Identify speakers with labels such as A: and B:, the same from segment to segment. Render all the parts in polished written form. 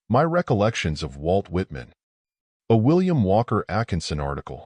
A: My Recollections of Walt Whitman, a William Walker Atkinson article.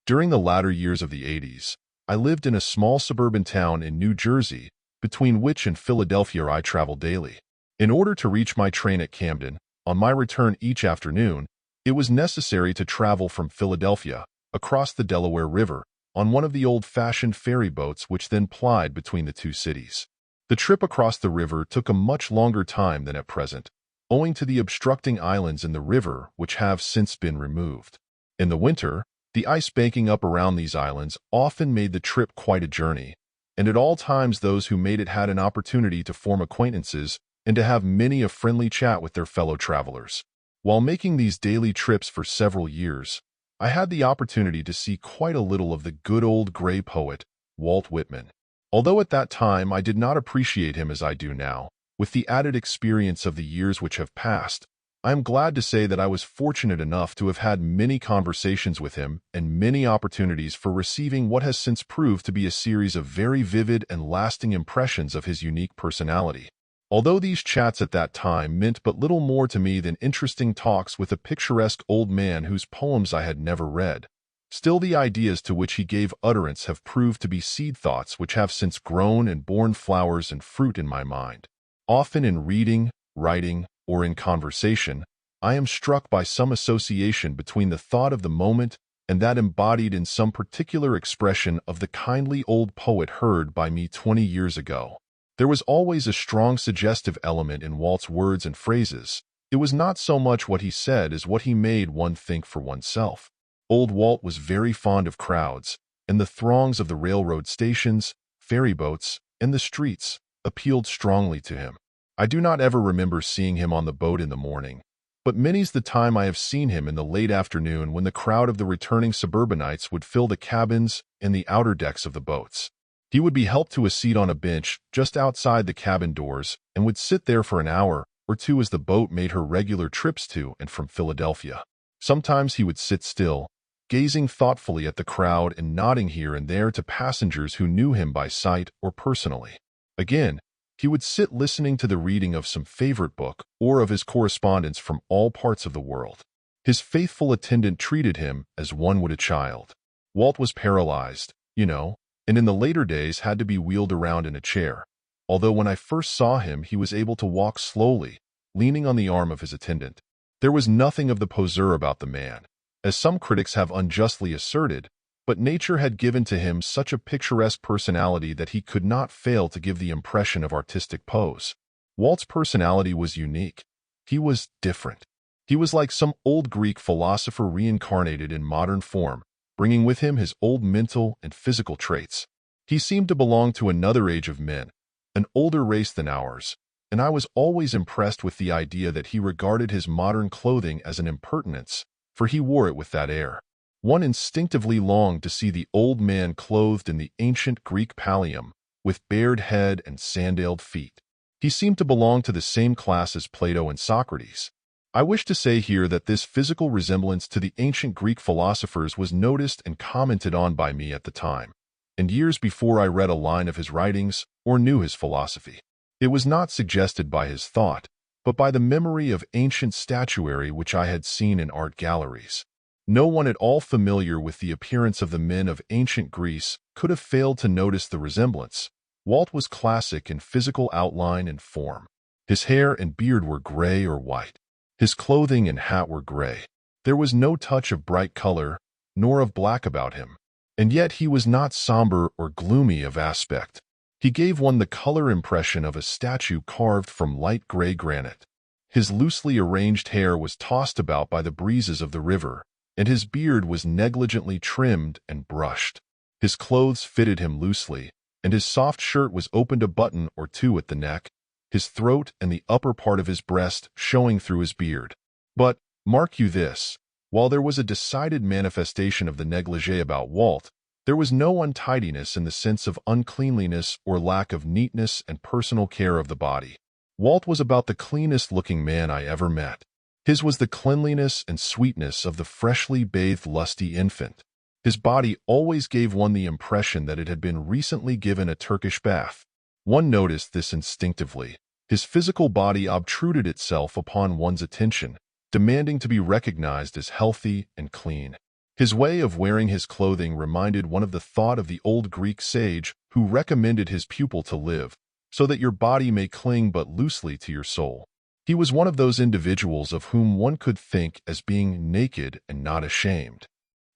A: During the latter years of the 80s, I lived in a small suburban town in New Jersey, between which and Philadelphia I traveled daily. In order to reach my train at Camden, on my return each afternoon, it was necessary to travel from Philadelphia, across the Delaware River, on one of the old-fashioned ferry boats which then plied between the two cities. The trip across the river took a much longer time than at present, owing to the obstructing islands in the river which have since been removed. In the winter, the ice banking up around these islands often made the trip quite a journey, and at all times those who made it had an opportunity to form acquaintances and to have many a friendly chat with their fellow travelers. While making these daily trips for several years, I had the opportunity to see quite a little of the good old gray poet, Walt Whitman. Although at that time I did not appreciate him as I do now, with the added experience of the years which have passed, I am glad to say that I was fortunate enough to have had many conversations with him and many opportunities for receiving what has since proved to be a series of very vivid and lasting impressions of his unique personality. Although these chats at that time meant but little more to me than interesting talks with a picturesque old man whose poems I had never read, still the ideas to which he gave utterance have proved to be seed thoughts which have since grown and borne flowers and fruit in my mind. Often in reading, writing, or in conversation, I am struck by some association between the thought of the moment and that embodied in some particular expression of the kindly old poet heard by me 20 years ago. There was always a strong suggestive element in Walt's words and phrases. It was not so much what he said as what he made one think for oneself. Old Walt was very fond of crowds, and the throngs of the railroad stations, ferry boats, and the streets appealed strongly to him. I do not ever remember seeing him on the boat in the morning, but many's the time I have seen him in the late afternoon when the crowd of the returning suburbanites would fill the cabins and the outer decks of the boats. He would be helped to a seat on a bench just outside the cabin doors and would sit there for an hour or two as the boat made her regular trips to and from Philadelphia. Sometimes he would sit still, gazing thoughtfully at the crowd and nodding here and there to passengers who knew him by sight or personally. Again, he would sit listening to the reading of some favorite book or of his correspondence from all parts of the world. His faithful attendant treated him as one would a child. Walt was paralyzed, and in the later days had to be wheeled around in a chair, although when I first saw him he was able to walk slowly, leaning on the arm of his attendant. There was nothing of the poseur about the man, as some critics have unjustly asserted, but nature had given to him such a picturesque personality that he could not fail to give the impression of artistic pose. Walt's personality was unique. He was different. He was like some old Greek philosopher reincarnated in modern form, bringing with him his old mental and physical traits. He seemed to belong to another age of men, an older race than ours, and I was always impressed with the idea that he regarded his modern clothing as an impertinence, for he wore it with that air. One instinctively longed to see the old man clothed in the ancient Greek pallium, with bared head and sandaled feet. He seemed to belong to the same class as Plato and Socrates. I wish to say here that this physical resemblance to the ancient Greek philosophers was noticed and commented on by me at the time, and years before I read a line of his writings or knew his philosophy. It was not suggested by his thought, but by the memory of ancient statuary which I had seen in art galleries. No one at all familiar with the appearance of the men of ancient Greece could have failed to notice the resemblance. Walt was classic in physical outline and form. His hair and beard were gray or white. His clothing and hat were gray. There was no touch of bright color, nor of black about him. And yet he was not somber or gloomy of aspect. He gave one the color impression of a statue carved from light gray granite. His loosely arranged hair was tossed about by the breezes of the river, and his beard was negligently trimmed and brushed. His clothes fitted him loosely, and his soft shirt was opened a button or two at the neck, his throat and the upper part of his breast showing through his beard. But, mark you this, while there was a decided manifestation of the negligee about Walt, there was no untidiness in the sense of uncleanliness or lack of neatness and personal care of the body. Walt was about the cleanest-looking man I ever met. His was the cleanliness and sweetness of the freshly bathed lusty infant. His body always gave one the impression that it had been recently given a Turkish bath. One noticed this instinctively. His physical body obtruded itself upon one's attention, demanding to be recognized as healthy and clean. His way of wearing his clothing reminded one of the thought of the old Greek sage who recommended his pupil to live, so that your body may cling but loosely to your soul. He was one of those individuals of whom one could think as being naked and not ashamed.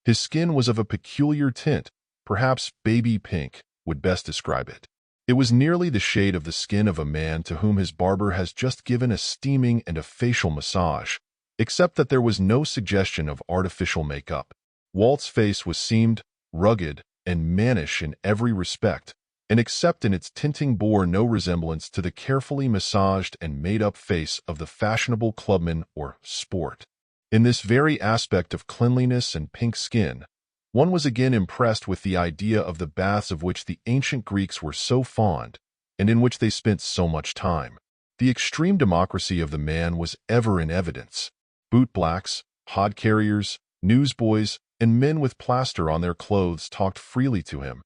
A: His skin was of a peculiar tint, perhaps baby pink would best describe it. It was nearly the shade of the skin of a man to whom his barber has just given a steaming and a facial massage, except that there was no suggestion of artificial makeup. Walt's face was seamed, rugged, and mannish in every respect, and except in its tinting bore no resemblance to the carefully massaged and made-up face of the fashionable clubman or sport. In this very aspect of cleanliness and pink skin, one was again impressed with the idea of the baths of which the ancient Greeks were so fond, and in which they spent so much time. The extreme democracy of the man was ever in evidence. Bootblacks, hod-carriers, newsboys, and men with plaster on their clothes talked freely to him.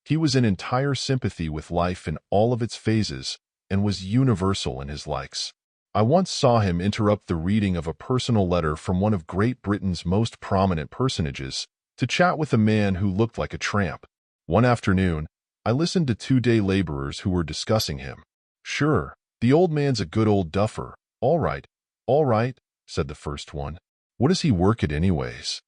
A: He was in entire sympathy with life in all of its phases and was universal in his likes. I once saw him interrupt the reading of a personal letter from one of Great Britain's most prominent personages to chat with a man who looked like a tramp. One afternoon, I listened to two-day laborers who were discussing him. "Sure, the old man's a good old duffer. All right, said the first one. "What does he work at anyways?"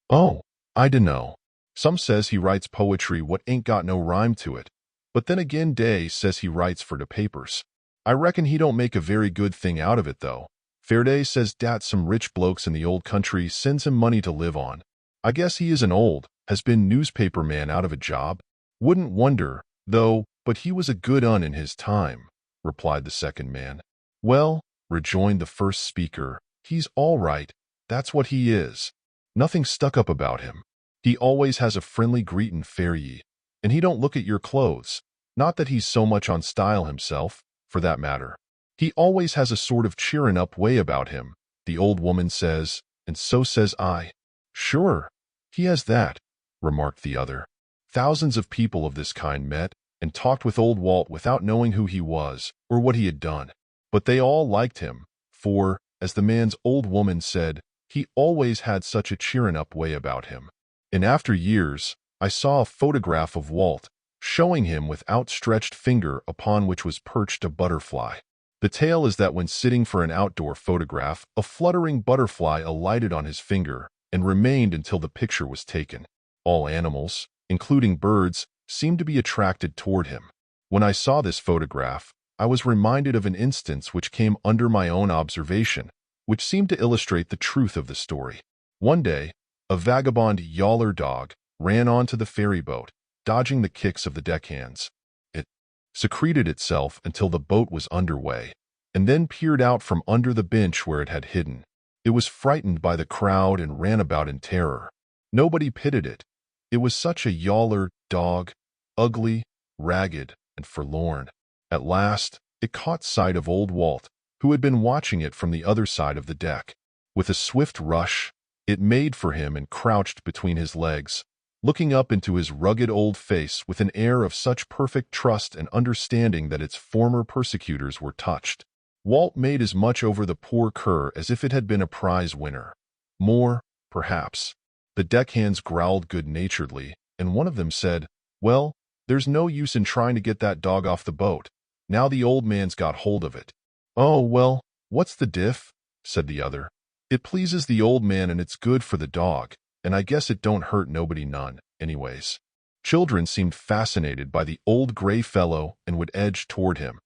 A: "Oh, I dunno. Some says he writes poetry what ain't got no rhyme to it, but then again Day says he writes for the papers. I reckon he don't make a very good thing out of it, though. Fairday says dat some rich blokes in the old country sends him money to live on. I guess he is an old, has been newspaper man out of a job. Wouldn't wonder, though, but he was a good un in his time," replied the second man. "Well," rejoined the first speaker, "he's all right, that's what he is. Nothing stuck up about him. He always has a friendly greetin' fair ye, and he don't look at your clothes. Not that he's so much on style himself, for that matter. He always has a sort of cheerin' up way about him, the old woman says, and so says I." "Sure, he has that," remarked the other. Thousands of people of this kind met and talked with old Walt without knowing who he was or what he had done. But they all liked him, for, as the man's old woman said, he always had such a cheerin' up way about him. In after years, I saw a photograph of Walt, showing him with outstretched finger upon which was perched a butterfly. The tale is that when sitting for an outdoor photograph, a fluttering butterfly alighted on his finger and remained until the picture was taken. All animals, including birds, seemed to be attracted toward him. When I saw this photograph, I was reminded of an instance which came under my own observation, which seemed to illustrate the truth of the story. One day, a vagabond yaller dog ran onto the ferry boat, dodging the kicks of the deckhands. It secreted itself until the boat was underway, and then peered out from under the bench where it had hidden. It was frightened by the crowd and ran about in terror. Nobody pitied it. It was such a yaller dog, ugly, ragged, and forlorn. At last, it caught sight of old Walt, who had been watching it from the other side of the deck. With a swift rush, it made for him and crouched between his legs, looking up into his rugged old face with an air of such perfect trust and understanding that its former persecutors were touched. Walt made as much over the poor cur as if it had been a prize winner. More, perhaps. The deckhands growled good-naturedly, and one of them said, "Well, there's no use in trying to get that dog off the boat. Now the old man's got hold of it." "Oh, well, what's the diff?" said the other. "It pleases the old man and it's good for the dog, and I guess it don't hurt nobody none, anyways." Children seemed fascinated by the old gray fellow and would edge toward him.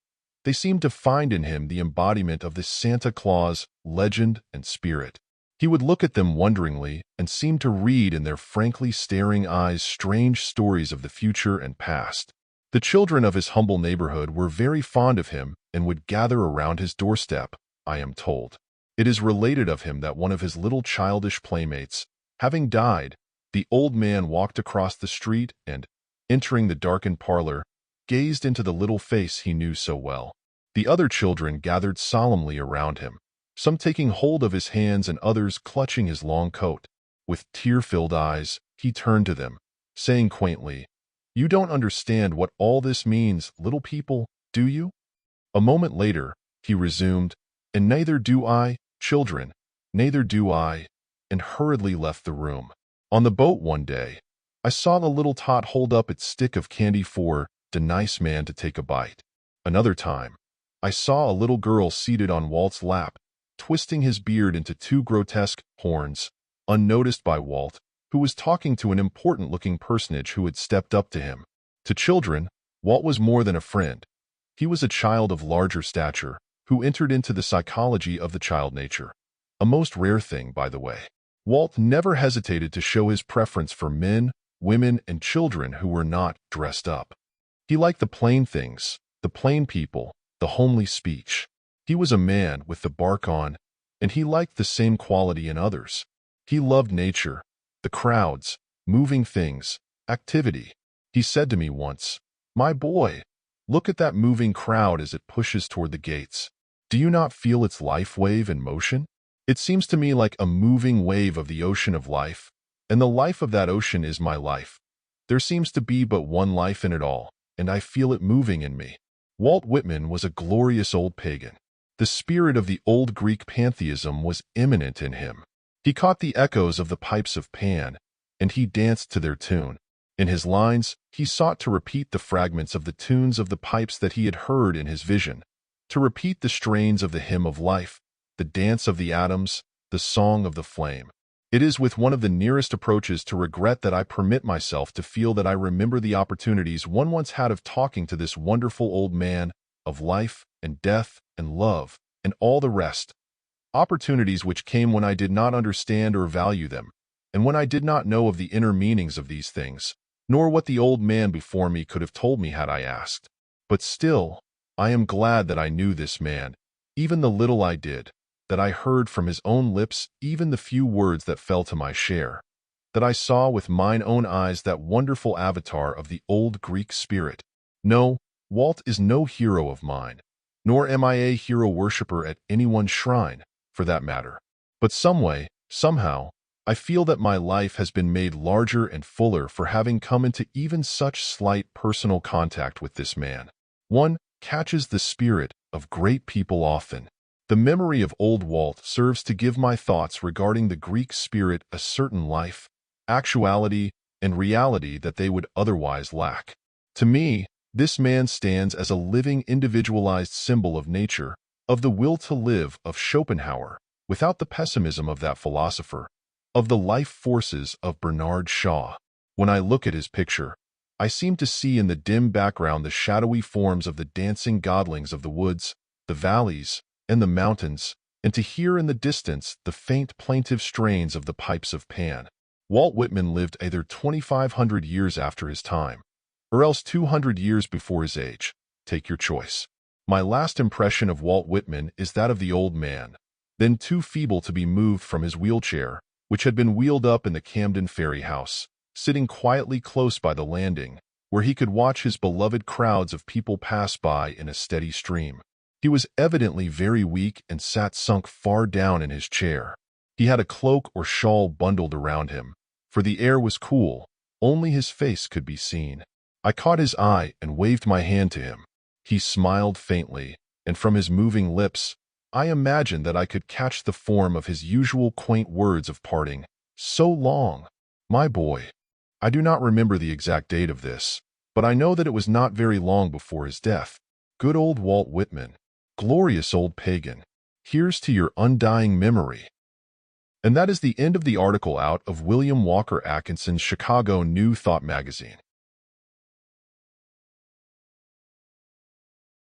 A: They seemed to find in him the embodiment of the Santa Claus legend and spirit. He would look at them wonderingly and seem to read in their frankly staring eyes strange stories of the future and past. The children of his humble neighborhood were very fond of him and would gather around his doorstep, I am told. It is related of him that one of his little childish playmates, having died, the old man walked across the street and, entering the darkened parlor, gazed into the little face he knew so well. The other children gathered solemnly around him, some taking hold of his hands and others clutching his long coat. With tear-filled eyes, he turned to them, saying quaintly, "You don't understand what all this means, little people, do you?" A moment later, he resumed, "And neither do I, children, neither do I," and hurriedly left the room. On the boat one day, I saw the little tot hold up its stick of candy for the nice man to take a bite. Another time, I saw a little girl seated on Walt's lap, twisting his beard into two grotesque horns, unnoticed by Walt, who was talking to an important-looking personage who had stepped up to him. To children, Walt was more than a friend. He was a child of larger stature, who entered into the psychology of the child nature. A most rare thing, by the way. Walt never hesitated to show his preference for men, women, and children who were not dressed up. He liked the plain things, the plain people, the homely speech. He was a man with the bark on, and he liked the same quality in others. He loved nature, the crowds, moving things, activity. He said to me once, "My boy, look at that moving crowd as it pushes toward the gates. Do you not feel its life wave in motion? It seems to me like a moving wave of the ocean of life, and the life of that ocean is my life. There seems to be but one life in it all, and I feel it moving in me." Walt Whitman was a glorious old pagan. The spirit of the old Greek pantheism was immanent in him. He caught the echoes of the pipes of Pan, and he danced to their tune. In his lines, he sought to repeat the fragments of the tunes of the pipes that he had heard in his vision, to repeat the strains of the hymn of life, the dance of the atoms, the song of the flame. It is with one of the nearest approaches to regret that I permit myself to feel that I remember the opportunities one once had of talking to this wonderful old man, of life and death and love and all the rest. Opportunities which came when I did not understand or value them, and when I did not know of the inner meanings of these things, nor what the old man before me could have told me had I asked. But still, I am glad that I knew this man, even the little I did, that I heard from his own lips even the few words that fell to my share, that I saw with mine own eyes that wonderful avatar of the old Greek spirit. No, Walt is no hero of mine, nor am I a hero worshipper at anyone's shrine, for that matter. But some way, somehow, I feel that my life has been made larger and fuller for having come into even such slight personal contact with this man. One catches the spirit of great people often. The memory of old Walt serves to give my thoughts regarding the Greek spirit a certain life, actuality, and reality that they would otherwise lack. To me, this man stands as a living individualized symbol of nature, of the will to live of Schopenhauer, without the pessimism of that philosopher, of the life forces of Bernard Shaw. When I look at his picture, I seem to see in the dim background the shadowy forms of the dancing godlings of the woods, the valleys, and the mountains, and to hear in the distance the faint plaintive strains of the pipes of Pan. Walt Whitman lived either 2,500 years after his time, or else 200 years before his age. Take your choice. My last impression of Walt Whitman is that of the old man, then too feeble to be moved from his wheelchair, which had been wheeled up in the Camden Ferry House, sitting quietly close by the landing, where he could watch his beloved crowds of people pass by in a steady stream. He was evidently very weak and sat sunk far down in his chair. He had a cloak or shawl bundled around him, for the air was cool, only his face could be seen. I caught his eye and waved my hand to him. He smiled faintly, and from his moving lips, I imagined that I could catch the form of his usual quaint words of parting. "So long, my boy." I do not remember the exact date of this, but I know that it was not very long before his death. Good old Walt Whitman. Glorious old pagan. Here's to your undying memory. And that is the end of the article out of William Walker Atkinson's Chicago New Thought magazine.